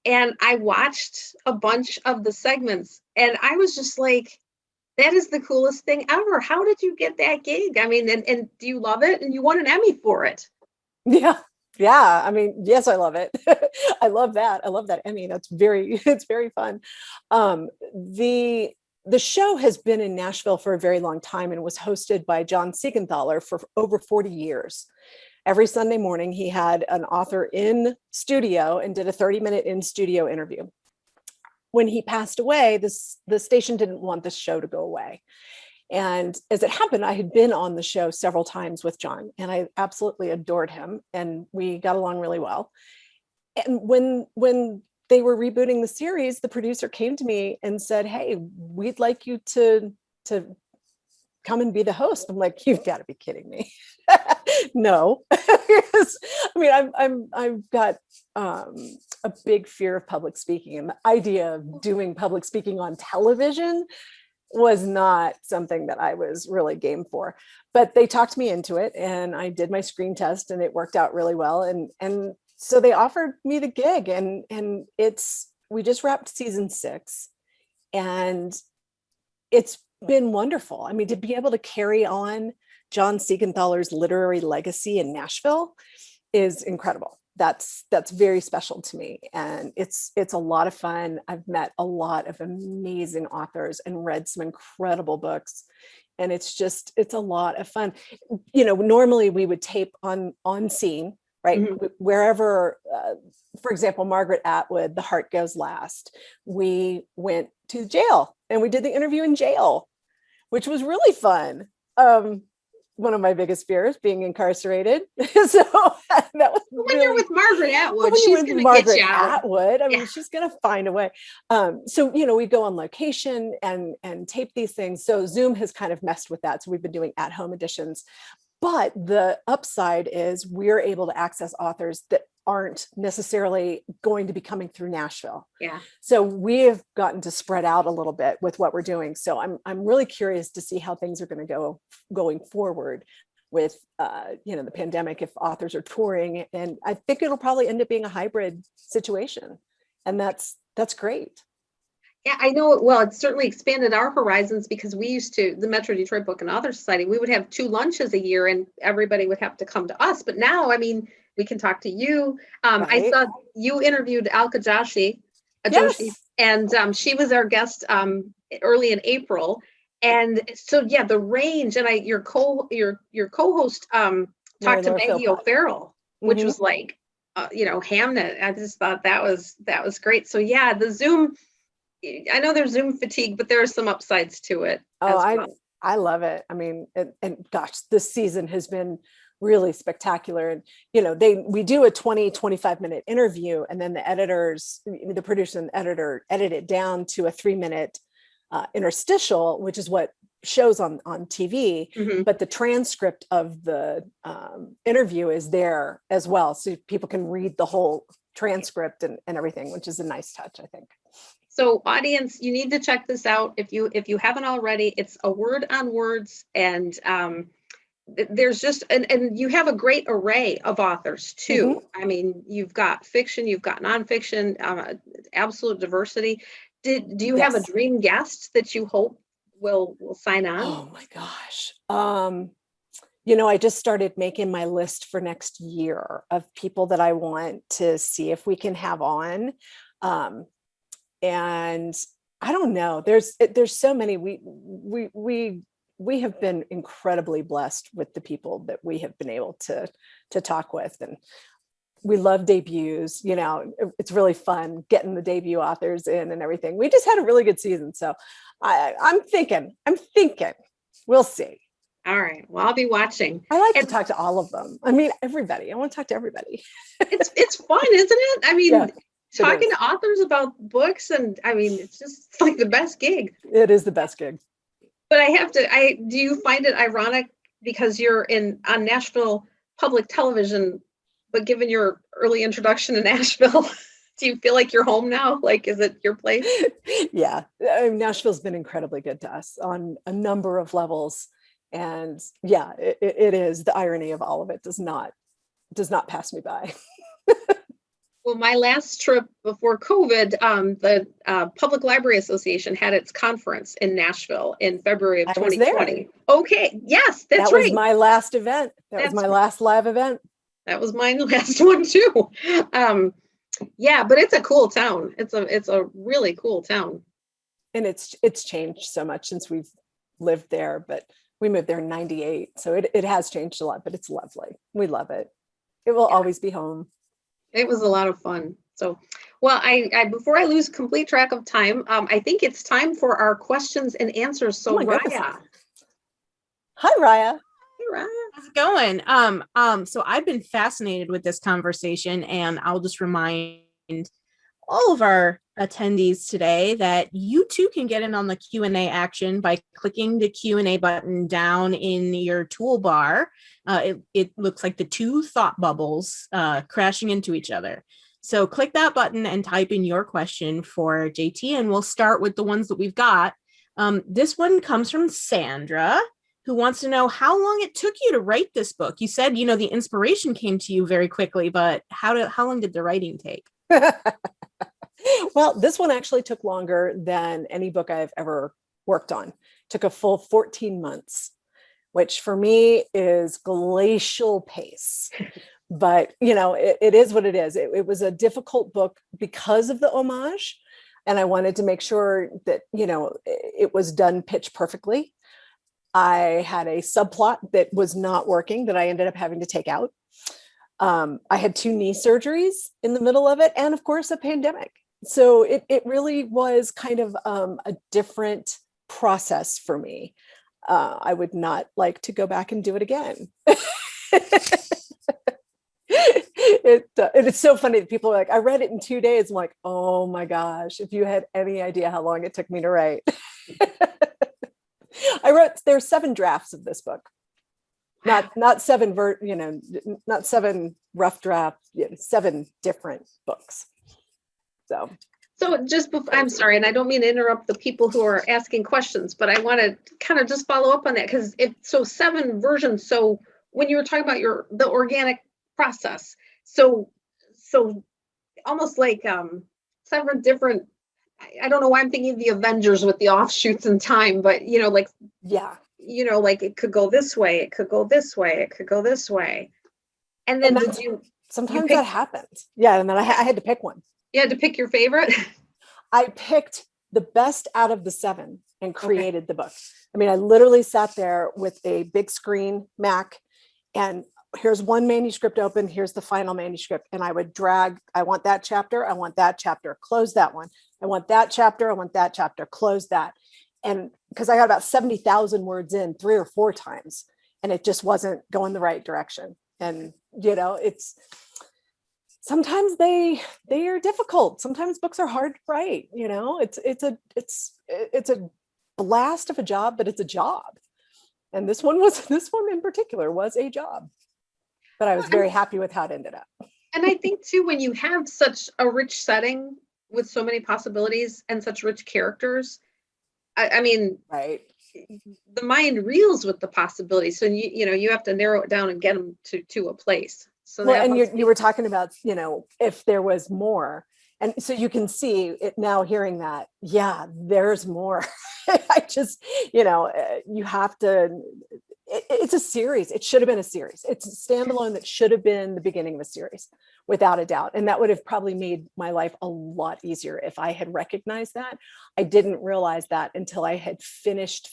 And I watched a bunch of the segments and I was just like, that is the coolest thing ever. How did you get that gig? I mean, and do you love it? And you won an Emmy for it. Yeah. Yeah. I mean, yes, I love it. I love that. I love that Emmy. It's very fun. The show has been in Nashville for a very long time and was hosted by John Siegenthaler for over 40 years. Every Sunday morning, he had an author in studio and did a 30-minute in-studio interview. When he passed away, the station didn't want this show to go away. And as it happened, I had been on the show several times with John, and I absolutely adored him, and we got along really well. And when they were rebooting the series, the producer came to me and said, "Hey, we'd like you to come and be the host." I'm like, "You've got to be kidding me." No. I mean, I've got a big fear of public speaking, and the idea of doing public speaking on television was not something that I was really game for. But they talked me into it, and I did my screen test, and it worked out really well. And so they offered me the gig, and we just wrapped season 6, and it's been wonderful. I mean, to be able to carry on John Siegenthaler's literary legacy in Nashville is incredible. that's very special to me, and it's a lot of fun. I've met a lot of amazing authors and read some incredible books, and it's a lot of fun. Normally we would tape on scene, right? Mhm. Wherever, for example, Margaret Atwood, The Heart Goes Last, we went to jail and we did the interview in jail, which was really fun. One of my biggest fears, being incarcerated. So that was When you're with Margaret Atwood, when she's you're going with to get Margaret you out. Atwood, I mean, Yeah. she's going to find a way. So, we go on location and tape these things. So Zoom has kind of messed with that. So we've been doing at-home editions. But the upside is we're able to access authors that aren't necessarily going to be coming through Nashville. Yeah. So we have gotten to spread out a little bit with what we're doing. So I'm really curious to see how things are going to go going forward with the pandemic, if authors are touring. And I think it'll probably end up being a hybrid situation. And that's great. Yeah, I know. Well, it's certainly expanded our horizons, because we used to, the Metro Detroit Book and Author Society, we would have 2 lunches a year and everybody would have to come to us. But now, I mean, we can talk to you. I Right. saw you interviewed Alka Joshi, Yes. and she was our guest early in April. And so, yeah, the range, and your co-host talked to Laura Maggie Philpott. O'Farrell, which Mhm. was like, Hamnet. I just thought that was great. So yeah, the Zoom, I know there's Zoom fatigue, but there are some upsides to it Oh, as well. I love it. I mean, and gosh, this season has been really spectacular. And, we do a 20-25 minute interview, and then the producer and editor edit it down to a 3-minute interstitial, which is what shows on TV. Mhm. But the transcript of the interview is there as well. So people can read the whole transcript and everything, which is a nice touch, I think. So audience, you need to check this out. If you haven't already, it's A Word on Words. And there's just, and you have a great array of authors too. I mean, you've got fiction, you've got nonfiction, absolute diversity. Do you have a Yes. dream guest that you hope will sign on? Oh my gosh. I just started making my list for next year of people that I want to see if we can have on. And I don't know, there's so many. We have been incredibly blessed with the people that we have been able to talk with, and we love debuts. It's really fun getting the debut authors in and everything. We just had a really good season. So I'm thinking we'll see. All right. Well, I'll be watching. I like to talk to all of them. I mean, everybody. I want to talk to everybody. It's fun, isn't it? I mean, Yeah, talking to authors about books, and I mean, it's just like the best gig. it is the best gig. But do you find it ironic, because you're on Nashville Public Television, but given your early introduction to Nashville, do you feel like you're home now? Like, is it your place? Yeah, Nashville's been incredibly good to us on a number of levels. And yeah, it is. The irony of all of it does not pass me by. Well, my last trip before COVID, the Public Library Association had its conference in Nashville in February of I was 2020. Okay, yes, that's that right. was my last event. That was my last live event. That was my last one too. Yeah, but it's a cool town. It's a really cool town. And it's changed so much since we've lived there, but we moved there in 98. So it has changed a lot, but it's lovely. We love it. It will always be home. It was a lot of fun. So, well, I before I lose complete track of time, I think it's time for our questions and answers. So, Raya. Hi, Raya. Hey, Raya. How's it going? So I've been fascinated with this conversation, and I'll just remind all of our attendees today that you too can get in on the Q&A action by clicking the Q&A button down in your toolbar. It looks like the 2 thought bubbles crashing into each other. So click that button and type in your question for JT, and we'll start with the ones that we've got. This one comes from Sandra, who wants to know how long it took you to write this book. You said, the inspiration came to you very quickly, but how long did the writing take? Well, this one actually took longer than any book I've ever worked on. It took a full 14 months, which for me is glacial pace. but it is what it is. It was a difficult book because of the homage, and I wanted to make sure that it was done pitch perfectly. I had a subplot that was not working that I ended up having to take out. I had 2 knee surgeries in the middle of it, and of course a pandemic. So it really was kind of a different process for me. I would not like to go back and do it again. It's so funny that people are like, I read it in 2 days. I'm like, oh my gosh, if you had any idea how long it took me to write. There's 7 drafts of this book. Not 7 not 7 rough drafts, 7 different books. So just I'm sorry, and I don't mean to interrupt the people who are asking questions, but I want to kind of just follow up on that, because 7 versions. So when you were talking about the organic process, so almost like 7 different. I don't know why I'm thinking of the Avengers with the offshoots in time, but like it could go this way, it could go this way, it could go this way, and then sometimes that happens. Yeah, and then I had to pick one. You had to pick your favorite? I picked the best out of the 7 and created the book. I mean, I literally sat there with a big screen Mac, and here's one manuscript open, here's the final manuscript. And I would drag, I want that chapter, I want that chapter, close that one. I want that chapter, I want that chapter, close that. And because I got about 70,000 words in 3 or 4 times, and it just wasn't going the right direction. And, it's, sometimes they are difficult. Sometimes books are hard to write. It's a blast of a job, but it's a job. And this one in particular was a job, but I was very happy with how it ended up. And I think too, when you have such a rich setting with so many possibilities and such rich characters, I mean, right. The mind reels with the possibilities. So you have to narrow it down and get them to a place. So and you were talking about, if there was more. And so you can see it now hearing that, yeah, there's more. I just, you have to, it's a series. It should have been a series. It's a standalone that should have been the beginning of a series, without a doubt. And that would have probably made my life a lot easier if I had recognized that. I didn't realize that until I had finished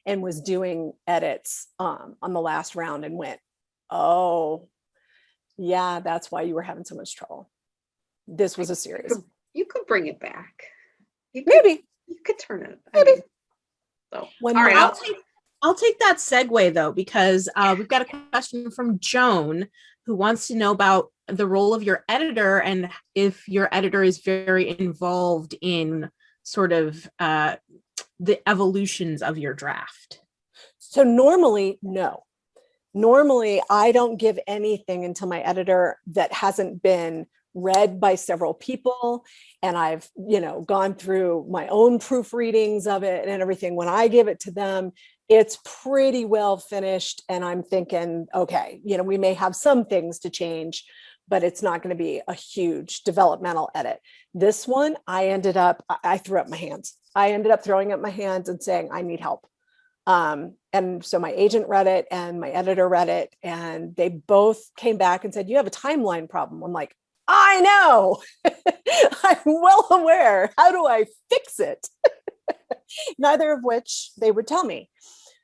and was doing edits on the last round and went, oh, yeah, that's why you were having so much trouble. This was a series. You could bring it back. Maybe you could turn it. Maybe. So, all right. I'll take that segue though, because we've got a question from Joan who wants to know about the role of your editor and if your editor is very involved in sort of the evolutions of your draft. So normally, no. Normally, I don't give anything until my editor that hasn't been read by several people, and I've gone through my own proofreadings of it and everything. When I give it to them, it's pretty well finished, and I'm thinking, okay, we may have some things to change, but it's not going to be a huge developmental edit. This one, I threw up my hands. I ended up throwing up my hands and saying, I need help. And so my agent read it and my editor read it, and they both came back and said, you have a timeline problem. I'm like, I know. I'm well aware. How do I fix it? Neither of which they would tell me.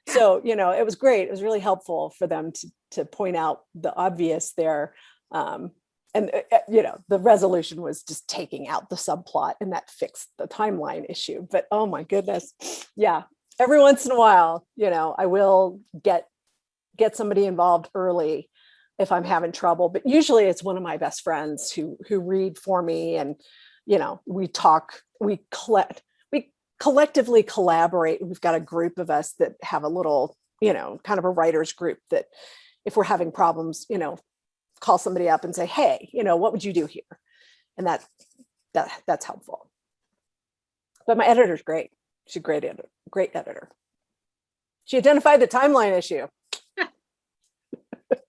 So, it was great. It was really helpful for them to point out the obvious there. And the resolution was just taking out the subplot, and that fixed the timeline issue. But oh my goodness. Yeah. Every once in a while, I will get somebody involved early if I'm having trouble, but usually it's one of my best friends who read for me, and we talk, we collectively collaborate. We've got a group of us that have a little, kind of a writer's group that if we're having problems, call somebody up and say, hey, what would you do here? And that's helpful. But my editor's great. She's a great editor. She identified the timeline issue.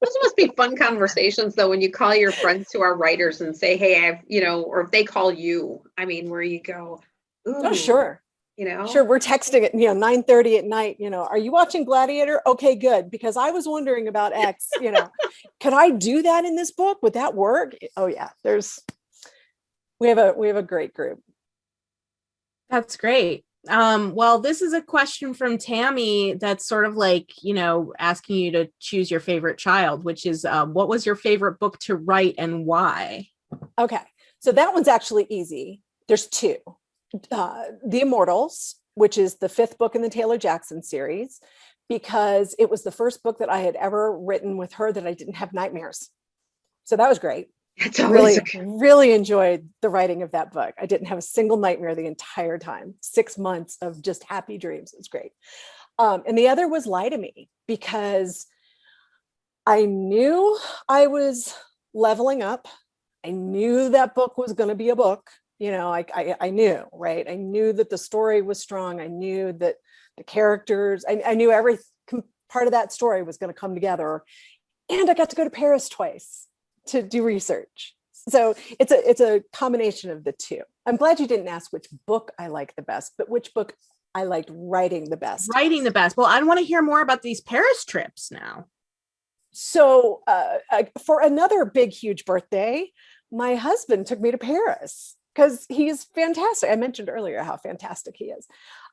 Those must be fun conversations, though, when you call your friends who are writers and say, hey, or if they call you, where you go, ooh. Oh, sure. Sure, we're texting at 9:30 at night. Are you watching Gladiator? Okay, good, because I was wondering about X. Could I do that in this book? Would that work? Oh yeah, we have a great group. That's great. Well, this is a question from Tammy that's sort of like, asking you to choose your favorite child, which is what was your favorite book to write and why? Okay, so that one's actually easy. There's two. The Immortals, which is the 5th book in the Taylor Jackson series, because it was the first book that I had ever written with her that I didn't have nightmares. So that was great. Really enjoyed the writing of that book. I didn't have a single nightmare the entire time. 6 months of just happy dreams. It was great. And the other was Lie to Me, because I knew I was leveling up. I knew that book was going to be a book. I knew, right? I knew that the story was strong. I knew that the characters, I knew every part of that story was going to come together. And I got to go to Paris twice to do research. So it's a combination of the two. I'm glad you didn't ask which book I like the best, but which book I liked writing the best. Writing the best. Well, I want to hear more about these Paris trips now. So for another big, huge birthday, my husband took me to Paris because he's fantastic. I mentioned earlier how fantastic he is.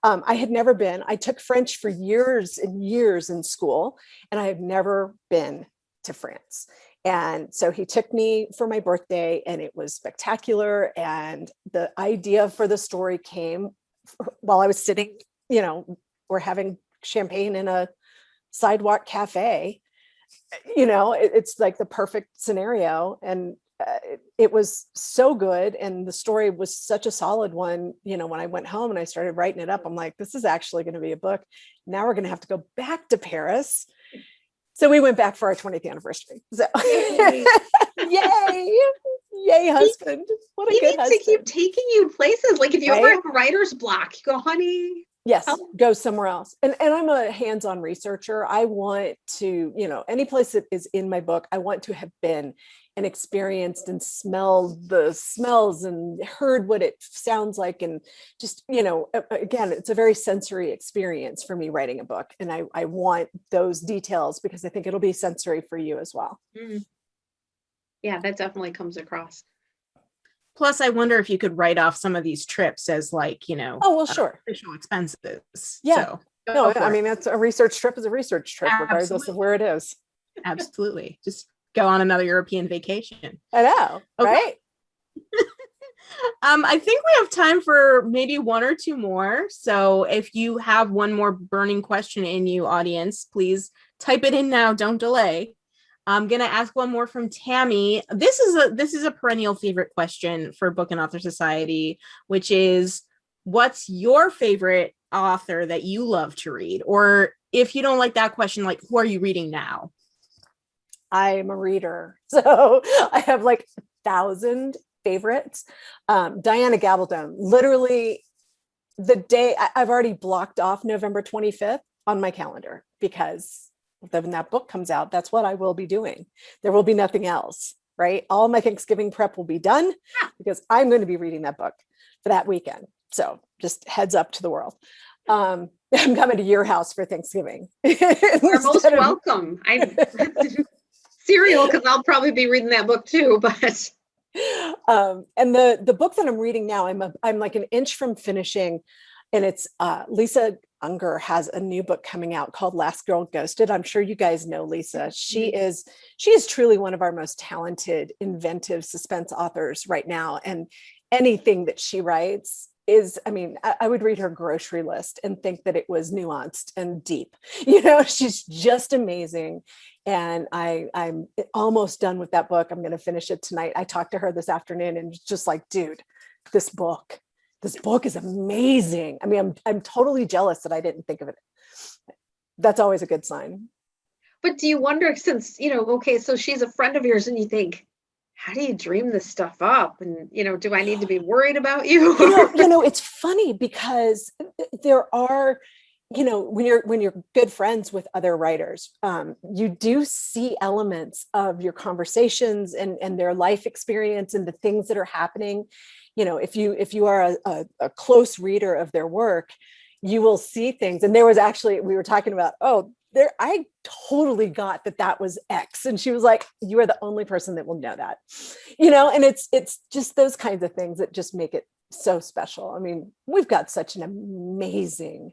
I had never been. I took French for years and years in school, and I had never been to France. And so he took me for my birthday, and it was spectacular. And the idea for the story came while I was sitting, we're having champagne in a sidewalk cafe. It's like the perfect scenario. And it was so good. And the story was such a solid one. When I went home and I started writing it up, I'm like, this is actually going to be a book. Now we're going to have to go back to Paris. So we went back for our 20th anniversary. So yay, husband. What a he good needs husband. to keep taking you places. Like if you ever have a writer's block, you go, honey. Yes, go somewhere else. And I'm a hands-on researcher. I want to, any place that is in my book, I want to have been and experienced and smelled the smells and heard what it sounds like. And just, again, it's a very sensory experience for me writing a book. And I want those details because I think it'll be sensory for you as well. Mm. Yeah, that definitely comes across. Plus, I wonder if you could write off some of these trips as like, sure. official expenses. Yeah. So, no, I mean, that's a research trip is a research trip, regardless of where it is. Absolutely. Just go on another European vacation. I know, okay. Right? I think we have time for maybe one or two more. So if you have one more burning question in you, audience, please type it in now. Don't delay. I'm going to ask one more from Tammy. This is a perennial favorite question for Book and Author Society, which is, what's your favorite author that you love to read? Or if you don't like that question, like, who are you reading now? I'm a reader. So I have like 1,000 favorites. Diana Gabaldon, literally the day I've already blocked off November 25th on my calendar, because when that book comes out, that's what I will be doing. There will be nothing else, right? All my Thanksgiving prep will be done because I'm going to be reading that book for that weekend. So just heads up to the world. I'm coming to your house for Thanksgiving. You're most welcome. Cereal, because I'll probably be reading that book too, but. And the book that I'm reading now, I'm like an inch from finishing, and it's Lisa Unger has a new book coming out called Last Girl Ghosted. I'm sure you guys know Lisa. She is truly one of our most talented, inventive suspense authors right now. And anything that she writes is, I would read her grocery list and think that it was nuanced and deep. She's just amazing. And I'm almost done with that book. I'm going to finish it tonight. I talked to her this afternoon and just like, dude, this book is amazing. I'm totally jealous that I didn't think of it. That's always a good sign. But do you wonder, since, okay, so she's a friend of yours, and you think, how do you dream this stuff up? And, do I need to be worried about you? It's funny because there are, when you're good friends with other writers, you do see elements of your conversations and their life experience and the things that are happening. If you are a close reader of their work, you will see things. And there was actually, we were talking about, I totally got that was X. And she was like, you are the only person that will know that, and it's just those kinds of things that just make it so special. I mean, we've got such an amazing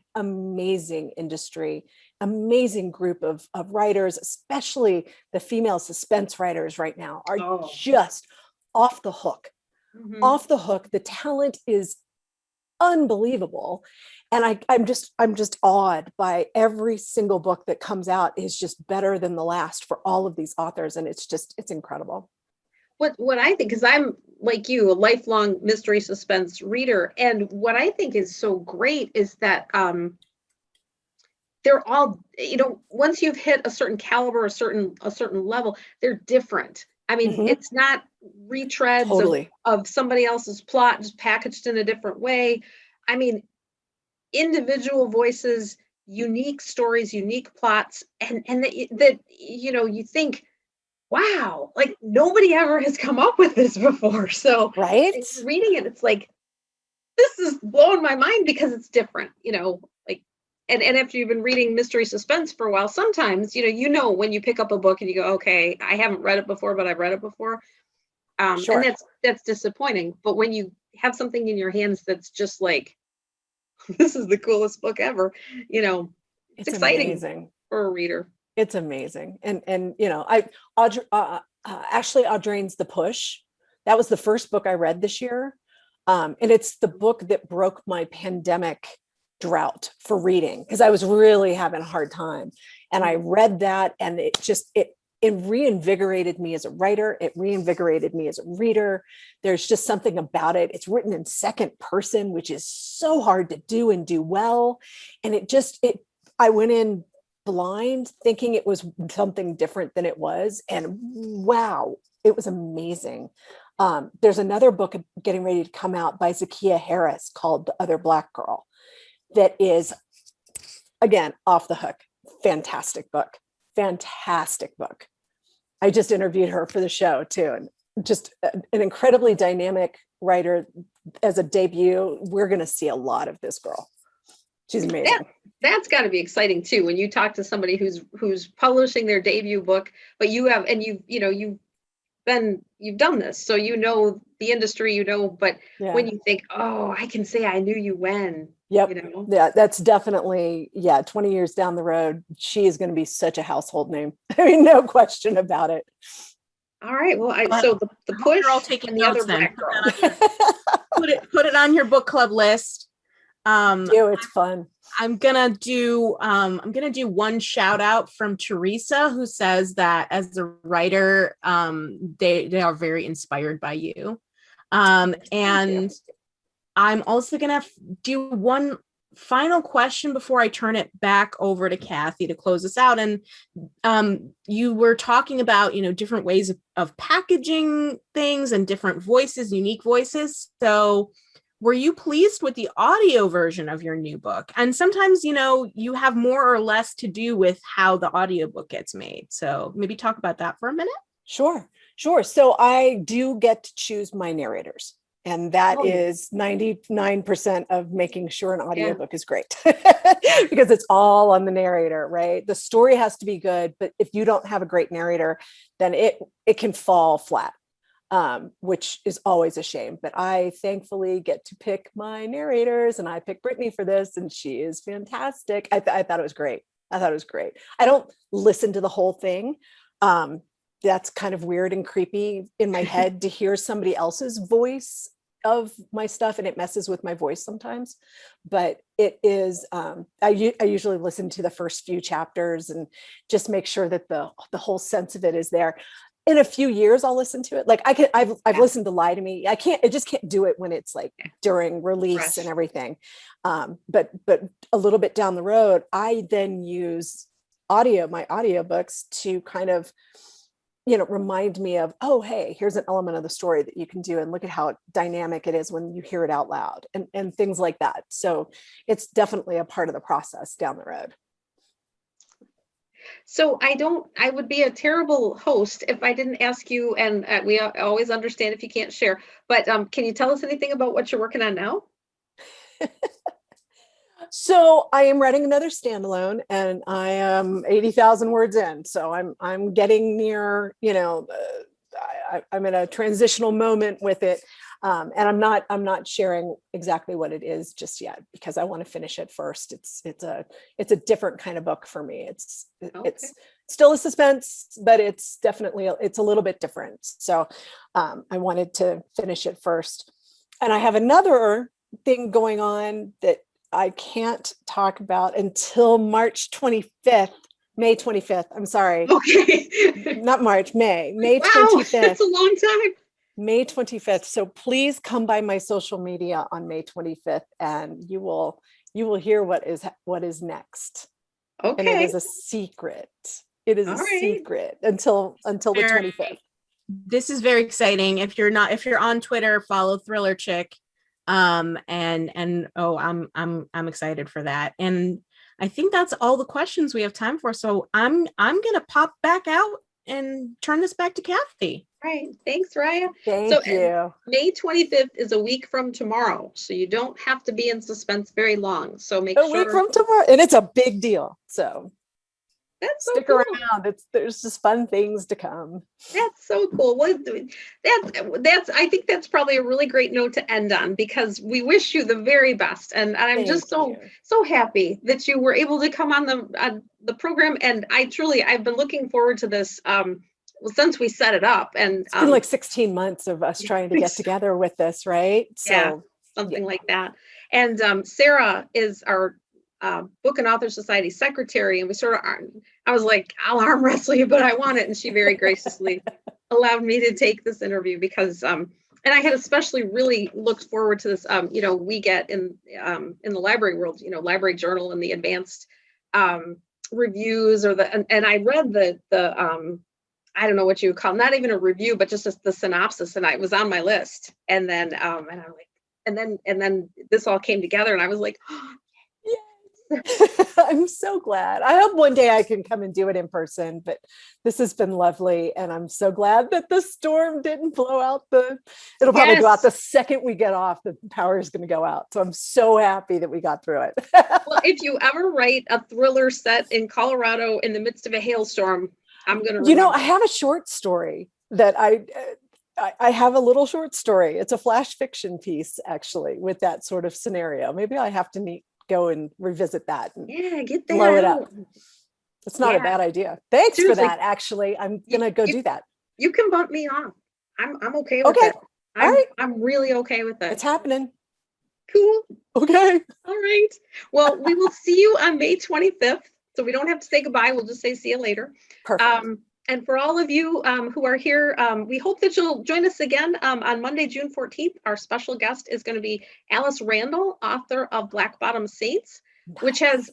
industry, amazing group of writers, especially the female suspense writers right now are just off the hook. Off the hook. The talent is unbelievable. And I'm just awed by every single book that comes out is just better than the last for all of these authors. And it's incredible. What I think, because I'm like you, a lifelong mystery suspense reader, and what I think is so great is that they're all, once you've hit a certain caliber, a certain level, they're different. I mean, it's not retreads Totally. of somebody else's plot just packaged in a different way. I mean, individual voices, unique stories, unique plots, and that you think, wow, like nobody ever has come up with this before. So right, reading it, it's like, this is blowing my mind because it's different, like, and after you've been reading mystery suspense for a while, sometimes, when you pick up a book and you go, okay, I haven't read it before, but I've read it before. Sure. And that's disappointing. But when you have something in your hands that's just like, this is the coolest book ever, it's exciting amazing for a reader. It's amazing. And Ashley Audrain's The Push, that was the first book I read this year. And it's the book that broke my pandemic drought for reading, because I was really having a hard time. And I read that, and it reinvigorated me as a writer. It reinvigorated me as a reader. There's just something about it. It's written in second person, which is so hard to do and do well. And I went in blind thinking it was something different than it was. And wow, it was amazing. There's another book getting ready to come out by Zakiya Harris called The Other Black Girl that is, again, off the hook. Fantastic book. I just interviewed her for the show too. And just an incredibly dynamic writer as a debut. We're going to see a lot of this girl. She's amazing. That's got to be exciting too, when you talk to somebody who's publishing their debut book, but you've done this, so the industry, but when you think, oh, I can say I knew you when. Yep. Yeah, that's definitely, 20 years down the road, she is going to be such a household name. I mean, no question about it. All right. Well, so the Push, you're all taking and the notes Other then. Black Girl. Put it on your book club list. It's fun. I'm gonna do one shout out from Teresa, who says that as a writer, they are very inspired by you. And I'm also gonna do one final question before I turn it back over to Cathy to close us out. And you were talking about, different ways of packaging things and different voices, unique voices. So were you pleased with the audio version of your new book? And sometimes, you have more or less to do with how the audiobook gets made. So maybe talk about that for a minute. Sure. So I do get to choose my narrators. And that is 99% of making sure an audiobook is great because it's all on the narrator, right? The story has to be good, but if you don't have a great narrator, then it can fall flat, which is always a shame. But I thankfully get to pick my narrators, and I picked Brittany for this, and she is fantastic. I thought it was great. I don't listen to the whole thing. That's kind of weird and creepy in my head to hear somebody else's voice of my stuff, and it messes with my voice sometimes, but it is, I usually listen to the first few chapters and just make sure that the whole sense of it is there. In a few years, I'll listen to it. Like I've listened to Lie to Me. I just can't do it when it's like during release and everything. But a little bit down the road, I then use my audiobooks to kind of remind me of, oh, hey, here's an element of the story that you can do, and look at how dynamic it is when you hear it out loud, and things like that. So it's definitely a part of the process down the road. So I would be a terrible host if I didn't ask you, and we always understand if you can't share, but can you tell us anything about what you're working on now? So I am writing another standalone, and I am 80,000 words in. So I'm getting near, I'm in a transitional moment with it. And I'm not sharing exactly what it is just yet, because I want to finish it first. It's a different kind of book for me. It's still a suspense, but it's definitely, it's a little bit different. So I wanted to finish it first. And I have another thing going on that I can't talk about until May 25th. I'm sorry. Okay. Not March, May Wow, 25th. that's a long time. May 25th. So please come by my social media on May 25th, and you will hear what is next. Okay. And it is a secret. It is All a right. secret until the 25th. This is very exciting. If you're on Twitter, follow Thriller Chick. I'm excited for that. And I think that's all the questions we have time for. So I'm gonna pop back out and turn this back to Cathy. Right. Thanks, Raya. Thank you. May 25th is a week from tomorrow, so you don't have to be in suspense very long. So make A sure. week from tomorrow, and it's a big deal. So that's so stick cool. around. There's just fun things to come. That's so cool. Well, I think that's probably a really great note to end on, because we wish you the very best, and I'm just so happy that you were able to come on the program. And I've been looking forward to this since we set it up, and it's been like 16 months of us trying to get together with this, right? So yeah, something like that. And Sarah is our Book and Author Society secretary, and I was like, I'll arm wrestle you, but I want it, and she very graciously allowed me to take this interview, because and I had especially really looked forward to this. We get in the library world, Library Journal and the advanced reviews, and I read the I don't know what you would call, not even a review, but just the synopsis, and it was on my list. And then and I'm like, and then this all came together, and I was like, yes. I'm so glad. I hope one day I can come and do it in person, but this has been lovely, and I'm so glad that the storm didn't blow out it'll probably go out the second we get off. The power is going to go out. So I'm so happy that we got through it. Well, if you ever write a thriller set in Colorado in the midst of a hailstorm, I'm going to I have a short story that I have a little short story. It's a flash fiction piece, actually, with that sort of scenario. Maybe I have to go and revisit that and get that blow it up. It's not a bad idea. Thanks Seriously. for that. Actually, I'm gonna go do that. You can bump me off. I'm okay with it. All right. I'm really okay with it. It's happening. Cool. Okay. All right. Well, we will see you on May 25th. So we don't have to say goodbye. We'll just say see you later. Perfect. And for all of you who are here, we hope that you'll join us again on Monday, June 14th. Our special guest is going to be Alice Randall, author of Black Bottom Saints, which has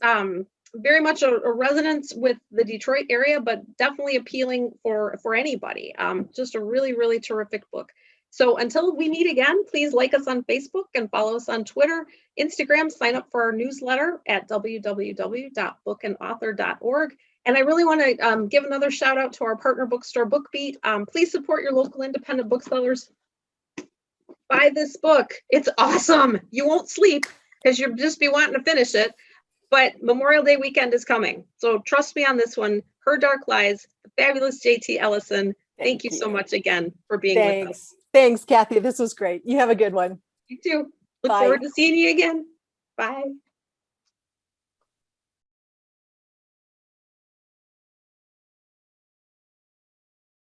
very much a resonance with the Detroit area, but definitely appealing for anybody. Just a really, really terrific book. So until we meet again, please like us on Facebook and follow us on Twitter, Instagram, sign up for our newsletter at www.bookandauthor.org. And I really want to give another shout out to our partner bookstore, BookBeat. Please support your local independent booksellers. Buy this book. It's awesome. You won't sleep because you'll just be wanting to finish it. But Memorial Day weekend is coming. So trust me on this one. Her Dark Lies, the fabulous JT Ellison. Thank you so much again for being with us. Thanks, Cathy. This was great. You have a good one. You too. Look forward to seeing you again. Bye.